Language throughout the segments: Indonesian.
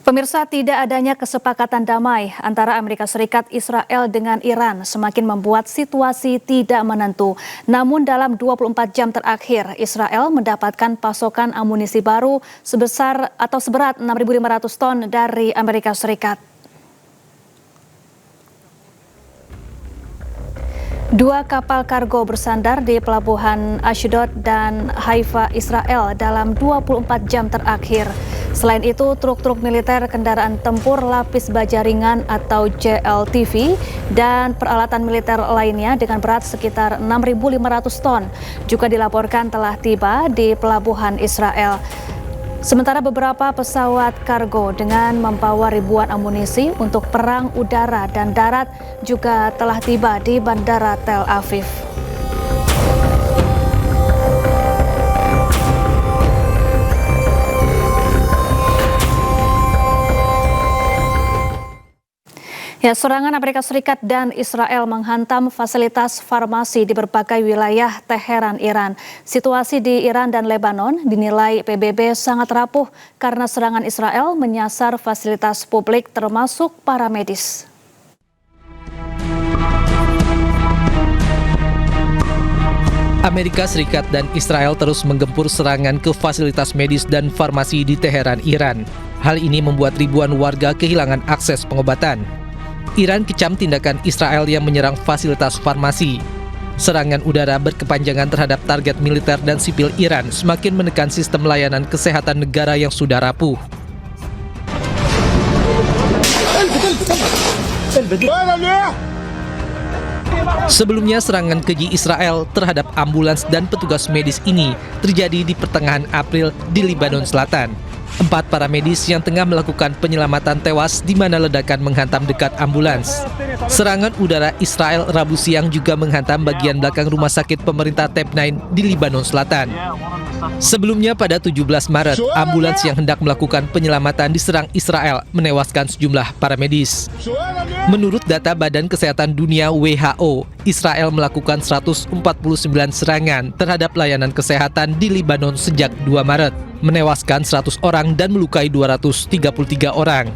Pemirsa, tidak adanya kesepakatan damai antara Amerika Serikat, Israel dengan Iran semakin membuat situasi tidak menentu. Namun dalam 24 jam terakhir, Israel mendapatkan pasokan amunisi baru seberat 6.500 ton dari Amerika Serikat. Dua kapal kargo bersandar di pelabuhan Ashdod dan Haifa, Israel dalam 24 jam terakhir. Selain itu, truk-truk militer, kendaraan tempur lapis baja ringan atau JLTV, dan peralatan militer lainnya dengan berat sekitar 6.500 ton juga dilaporkan telah tiba di pelabuhan Israel. Sementara beberapa pesawat kargo dengan membawa ribuan amunisi untuk perang udara dan darat juga telah tiba di Bandara Tel Aviv. Serangan Amerika Serikat dan Israel menghantam fasilitas farmasi di berbagai wilayah Teheran, Iran. Situasi di Iran dan Lebanon dinilai PBB sangat rapuh karena serangan Israel menyasar fasilitas publik termasuk para medis. Amerika Serikat dan Israel terus menggempur serangan ke fasilitas medis dan farmasi di Teheran, Iran. Hal ini membuat ribuan warga kehilangan akses pengobatan. Iran kecam tindakan Israel yang menyerang fasilitas farmasi. Serangan udara berkepanjangan terhadap target militer dan sipil Iran semakin menekan sistem layanan kesehatan negara yang sudah rapuh. Sebelumnya, serangan keji Israel terhadap ambulans dan petugas medis ini terjadi di pertengahan April di Lebanon Selatan. 4 para medis yang tengah melakukan penyelamatan tewas di mana ledakan menghantam dekat ambulans. Serangan udara Israel Rabu siang juga menghantam bagian belakang rumah sakit pemerintah Tebnain di Lebanon Selatan. Sebelumnya pada 17 Maret, ambulans yang hendak melakukan penyelamatan diserang Israel, menewaskan sejumlah para medis. Menurut data Badan Kesehatan Dunia WHO, Israel melakukan 149 serangan terhadap layanan kesehatan di Lebanon sejak 2 Maret, menewaskan 100 orang dan melukai 233 orang.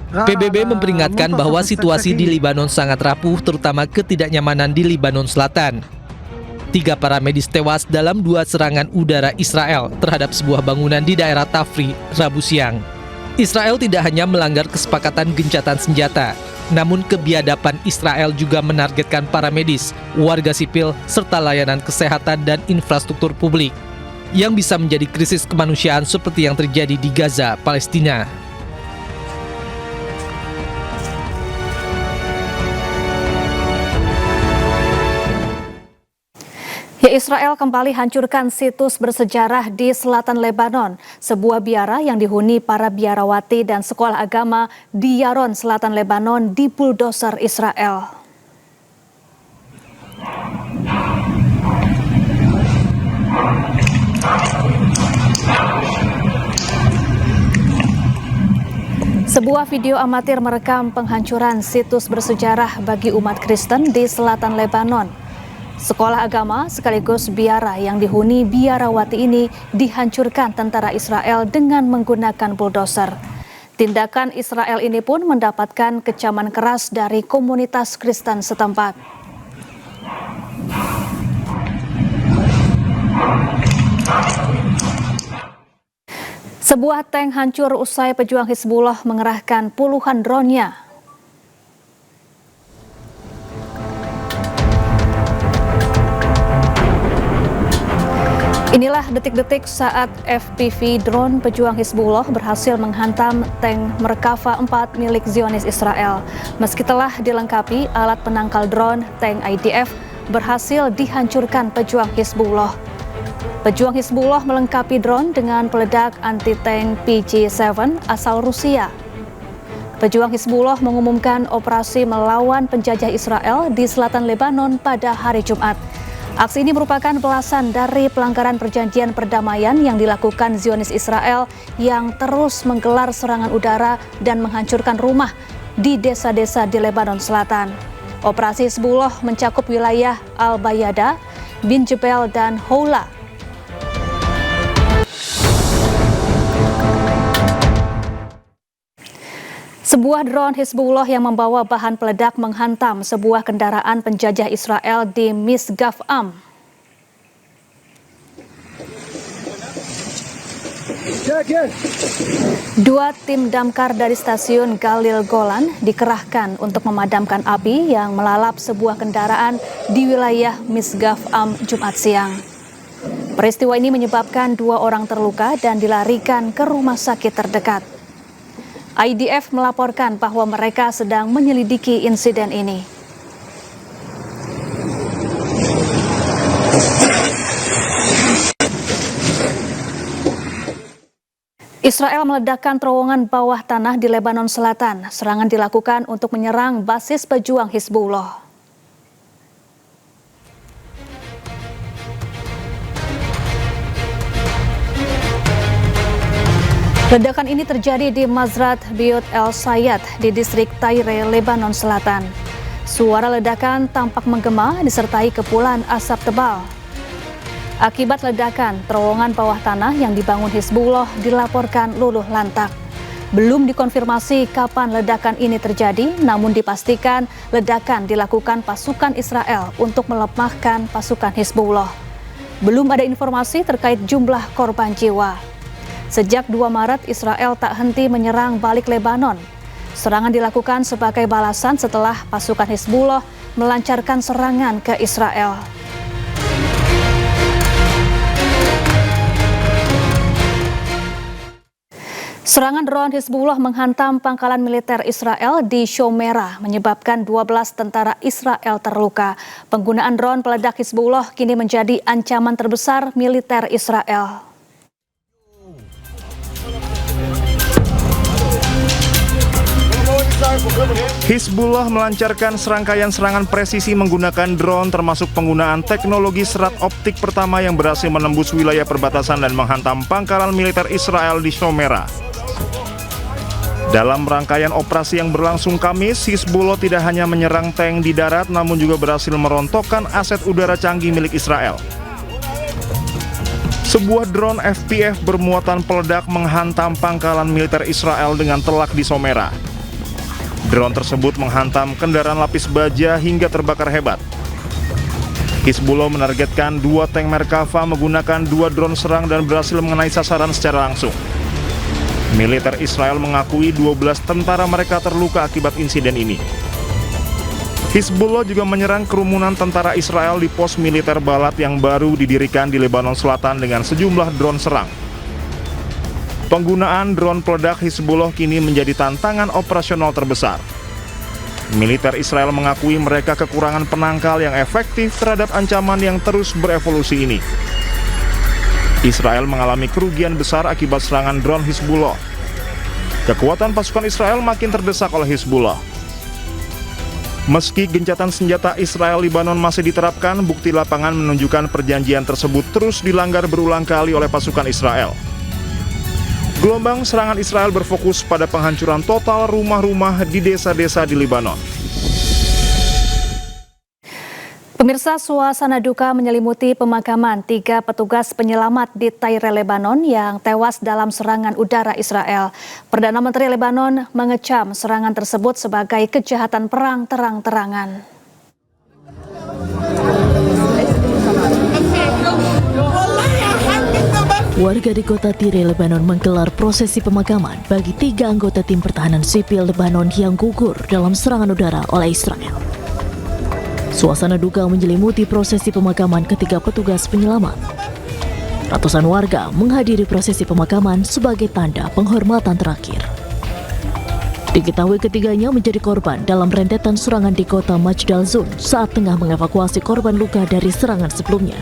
PBB memperingatkan bahwa situasi di Lebanon sangat rapuh, terutama ketidaknyamanan di Lebanon Selatan. 3 para medis tewas dalam 2 serangan udara Israel terhadap sebuah bangunan di daerah Tafri, Rabu siang. Israel tidak hanya melanggar kesepakatan gencatan senjata, namun kebiadaban Israel juga menargetkan para medis, warga sipil, serta layanan kesehatan dan infrastruktur publik yang bisa menjadi krisis kemanusiaan seperti yang terjadi di Gaza, Palestina. Israel kembali hancurkan situs bersejarah di selatan Lebanon, sebuah biara yang dihuni para biarawati dan sekolah agama di Yaron, selatan Lebanon, dibuldoser Israel. Sebuah video amatir merekam penghancuran situs bersejarah bagi umat Kristen di selatan Lebanon. Sekolah agama sekaligus biara yang dihuni biarawati ini dihancurkan tentara Israel dengan menggunakan buldoser. Tindakan Israel ini pun mendapatkan kecaman keras dari komunitas Kristen setempat. Sebuah tank hancur usai pejuang Hizbullah mengerahkan puluhan drone-nya. Inilah detik-detik saat FPV drone pejuang Hizbullah berhasil menghantam tank Merkava 4 milik Zionis Israel. Meski telah dilengkapi alat penangkal drone, tank IDF berhasil dihancurkan pejuang Hizbullah. Pejuang Hizbullah melengkapi drone dengan peledak anti-tank PG-7 asal Rusia. Pejuang Hizbullah mengumumkan operasi melawan penjajah Israel di selatan Lebanon pada hari Jumat. Aksi ini merupakan balasan dari pelanggaran perjanjian perdamaian yang dilakukan Zionis Israel yang terus menggelar serangan udara dan menghancurkan rumah di desa-desa di Lebanon Selatan. Operasi Hizbullah mencakup wilayah Al-Bayada, Bin Jebel, dan Houla. Sebuah drone Hizbullah yang membawa bahan peledak menghantam sebuah kendaraan penjajah Israel di Misgaf Am. Dua tim damkar dari stasiun Galil Golan dikerahkan untuk memadamkan api yang melalap sebuah kendaraan di wilayah Misgaf Am Jumat siang. Peristiwa ini menyebabkan 2 orang terluka dan dilarikan ke rumah sakit terdekat. IDF melaporkan bahwa mereka sedang menyelidiki insiden ini. Israel meledakkan terowongan bawah tanah di Lebanon Selatan. Serangan dilakukan untuk menyerang basis pejuang Hizbullah. Ledakan ini terjadi di Mazrat Biut El Sayed di distrik Tyre, Lebanon Selatan. Suara ledakan tampak menggema disertai kepulan asap tebal. Akibat ledakan, terowongan bawah tanah yang dibangun Hizbullah dilaporkan luluh lantak. Belum dikonfirmasi kapan ledakan ini terjadi, namun dipastikan ledakan dilakukan pasukan Israel untuk melemahkan pasukan Hizbullah. Belum ada informasi terkait jumlah korban jiwa. Sejak 2 Maret, Israel tak henti menyerang balik Lebanon. Serangan dilakukan sebagai balasan setelah pasukan Hizbullah melancarkan serangan ke Israel. Serangan drone Hizbullah menghantam pangkalan militer Israel di Shomera, menyebabkan 12 tentara Israel terluka. Penggunaan drone peledak Hizbullah kini menjadi ancaman terbesar militer Israel. Hizbullah melancarkan serangkaian serangan presisi menggunakan drone, termasuk penggunaan teknologi serat optik pertama yang berhasil menembus wilayah perbatasan dan menghantam pangkalan militer Israel di Shomera. Dalam rangkaian operasi yang berlangsung Kamis, Hizbullah tidak hanya menyerang tank di darat, namun juga berhasil merontokkan aset udara canggih milik Israel. Sebuah drone FPV bermuatan peledak menghantam pangkalan militer Israel dengan telak di Shomera. Drone tersebut menghantam kendaraan lapis baja hingga terbakar hebat. Hizbullah menargetkan 2 tank Merkava menggunakan 2 drone serang dan berhasil mengenai sasaran secara langsung. Militer Israel mengakui 12 tentara mereka terluka akibat insiden ini. Hizbullah juga menyerang kerumunan tentara Israel di pos militer Balat yang baru didirikan di Lebanon Selatan dengan sejumlah drone serang. Penggunaan drone peledak Hizbullah kini menjadi tantangan operasional terbesar. Militer Israel mengakui mereka kekurangan penangkal yang efektif terhadap ancaman yang terus berevolusi ini. Israel mengalami kerugian besar akibat serangan drone Hizbullah. Kekuatan pasukan Israel makin terdesak oleh Hizbullah. Meski gencatan senjata Israel-Lebanon masih diterapkan, bukti lapangan menunjukkan perjanjian tersebut terus dilanggar berulang kali oleh pasukan Israel. Gelombang serangan Israel berfokus pada penghancuran total rumah-rumah di desa-desa di Lebanon. Pemirsa, suasana duka menyelimuti pemakaman 3 petugas penyelamat di Tyre, Lebanon yang tewas dalam serangan udara Israel. Perdana Menteri Lebanon mengecam serangan tersebut sebagai kejahatan perang terang-terangan. Warga di kota Tyre, Lebanon menggelar prosesi pemakaman bagi 3 anggota tim pertahanan sipil Lebanon yang gugur dalam serangan udara oleh Israel. Suasana duka menyelimuti prosesi pemakaman ketiga petugas penyelamat. Ratusan warga menghadiri prosesi pemakaman sebagai tanda penghormatan terakhir. Diketahui ketiganya menjadi korban dalam rentetan serangan di kota Majd al-Zun saat tengah mengevakuasi korban luka dari serangan sebelumnya.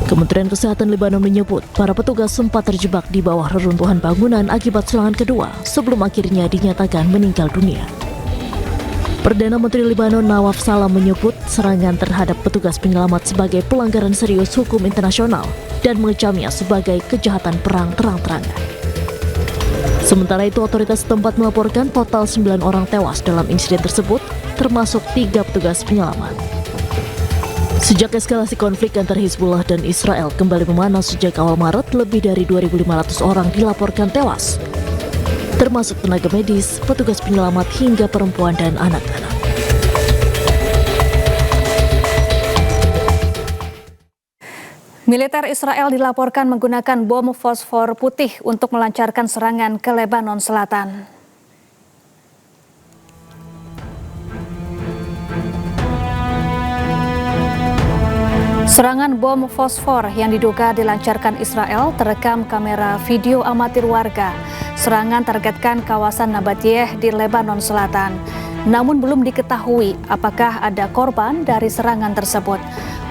Kementerian Kesehatan Lebanon menyebut para petugas sempat terjebak di bawah reruntuhan bangunan akibat serangan kedua sebelum akhirnya dinyatakan meninggal dunia. Perdana Menteri Lebanon Nawaf Salam menyebut serangan terhadap petugas penyelamat sebagai pelanggaran serius hukum internasional dan mengecamnya sebagai kejahatan perang terang-terangan. Sementara itu, otoritas setempat melaporkan total 9 orang tewas dalam insiden tersebut, termasuk 3 petugas penyelamat. Sejak eskalasi konflik antara Hizbullah dan Israel kembali memanas sejak awal Maret, lebih dari 2.500 orang dilaporkan tewas. termasuk tenaga medis, petugas penyelamat hingga perempuan dan anak-anak. Militer Israel dilaporkan menggunakan bom fosfor putih untuk melancarkan serangan ke Lebanon Selatan. Serangan bom fosfor yang diduga dilancarkan Israel terekam kamera video amatir warga. Serangan targetkan kawasan Nabatiyeh di Lebanon Selatan. Namun belum diketahui apakah ada korban dari serangan tersebut.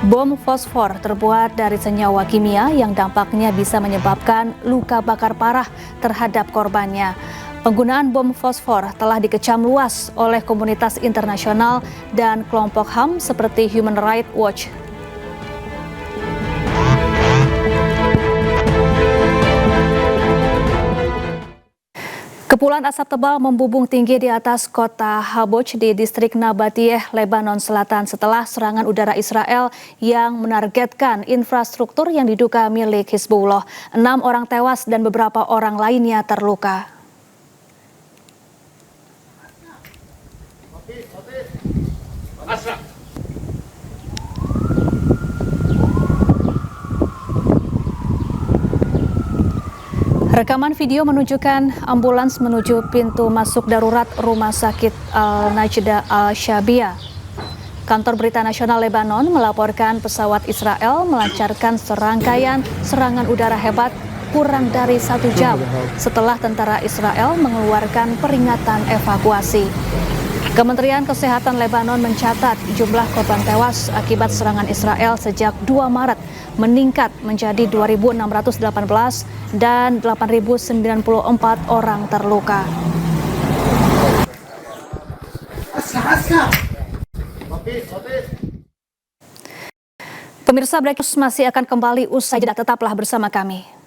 Bom fosfor terbuat dari senyawa kimia yang dampaknya bisa menyebabkan luka bakar parah terhadap korbannya. Penggunaan bom fosfor telah dikecam luas oleh komunitas internasional dan kelompok HAM seperti Human Rights Watch. Kepulan asap tebal membubung tinggi di atas kota Haboch di distrik Nabatiyeh, Lebanon Selatan setelah serangan udara Israel yang menargetkan infrastruktur yang diduga milik Hizbullah. 6 orang tewas dan beberapa orang lainnya terluka. Rekaman video menunjukkan ambulans menuju pintu masuk darurat Rumah Sakit Al-Najda Al-Shabia. Kantor Berita Nasional Lebanon melaporkan pesawat Israel melancarkan serangkaian serangan udara hebat kurang dari 1 jam setelah tentara Israel mengeluarkan peringatan evakuasi. Kementerian Kesehatan Lebanon mencatat jumlah korban tewas akibat serangan Israel sejak 2 Maret meningkat menjadi 2.618 dan 8.094 orang terluka. Pemirsa, Breaking News masih akan kembali usai jeda, tetaplah bersama kami.